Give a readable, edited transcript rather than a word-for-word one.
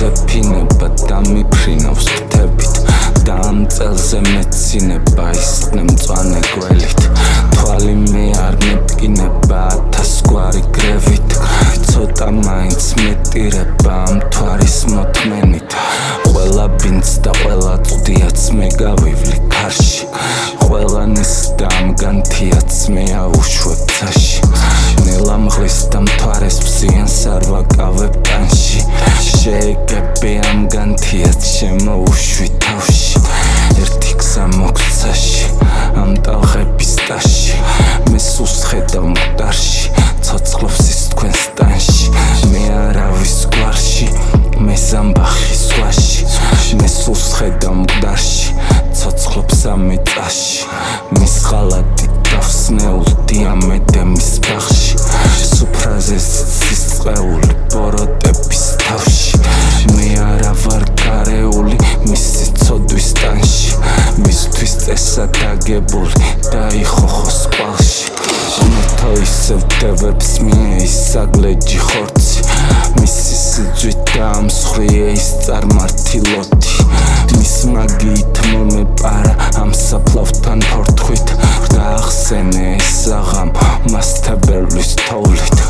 ეფინება და მიფრინავს ფრთებით და ამ წელზე მეცინება ისხდნე მწვანე გველით თვალი მე არ მეტკინება 1000 გვარი გრევით ცოტა მაინც მეტირება ამ თვარის მოთმენით ყველა ბინც და ყველა წვდიაც მე გავივლი ქარში ყველანის და ამ განთიაც მე ავუშვებ ცაში ნელა მღლის და მთვარეს ფსიანს არ ვაკავებ ტანში შეეგებე ამ განთიაც შემოუშვი თავში ერთი გზა მოგცაში ამ ტალღების ტაში მე სულს ხედავ მკვდარში ცოცხლობს ის თქვენ სტანში მე არავის გვარში მე ზამბახი ზღვაში მე სულს ხედავ მკვდარში ცოცხლობს ამი წაში მის ხალათი დავსნეულდი ამ ედემის ბაღში სუფრაზე სიცის წყეული ბოროტების თავში მე არა ვარ გარეული მისი ცოდვის ტანში მისთვის წესად აგებული და იხოხოს ყვალში მეთო ისევ დევებს მიეის საგლეჯი ხორცი მისი სიძვით და ამ მსხვრი ის წარმართილოთი მის მაგიით მომეპარა ამ საფლავთან ფორთხვით და ახსენე ეს აღამ მასთებერლის თოვლით